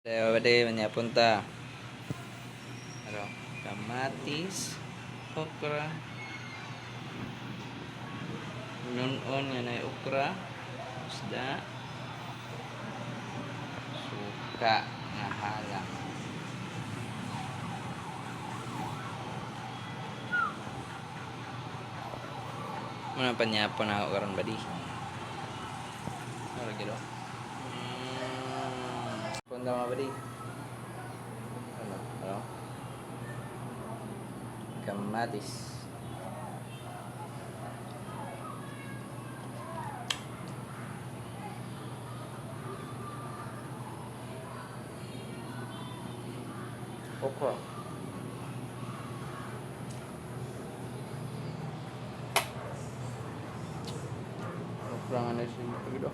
Dewade punta. Ano? Kamatis, okra. Nunon nga na okra, isda, suka nga halang. Muna panyapon ako karon badi. Ano gilo? Punta mo badi. Ano? Ano? Kamatis. Okra. Okra nga na siya gitu.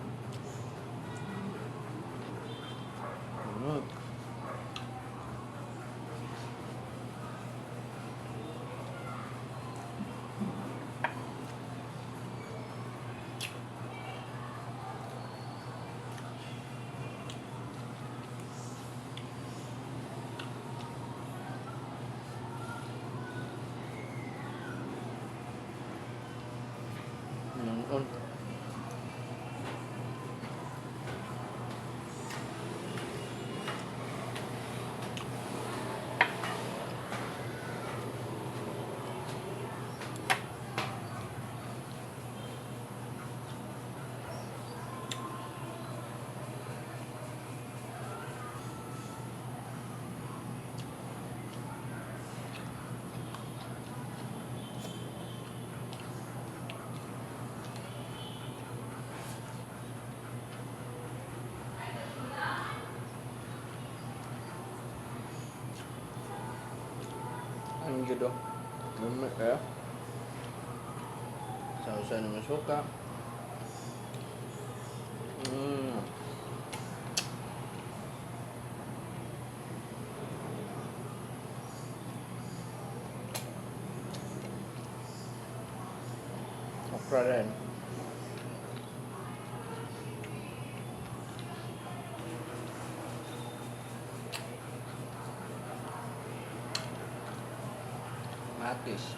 Nunon. Ang judo. Lumit kaya. Sausa naman suka. Okra rin. Matis.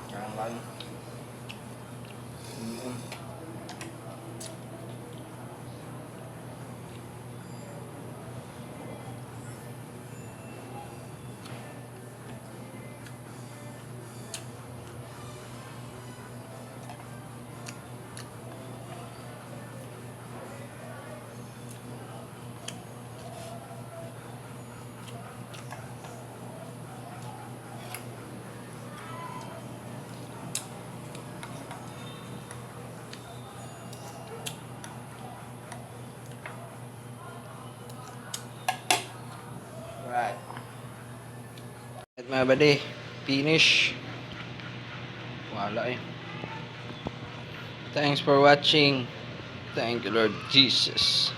Jangan. Right. At mga bade, finish. Wala eh. Thanks for watching. Thank you, Lord Jesus.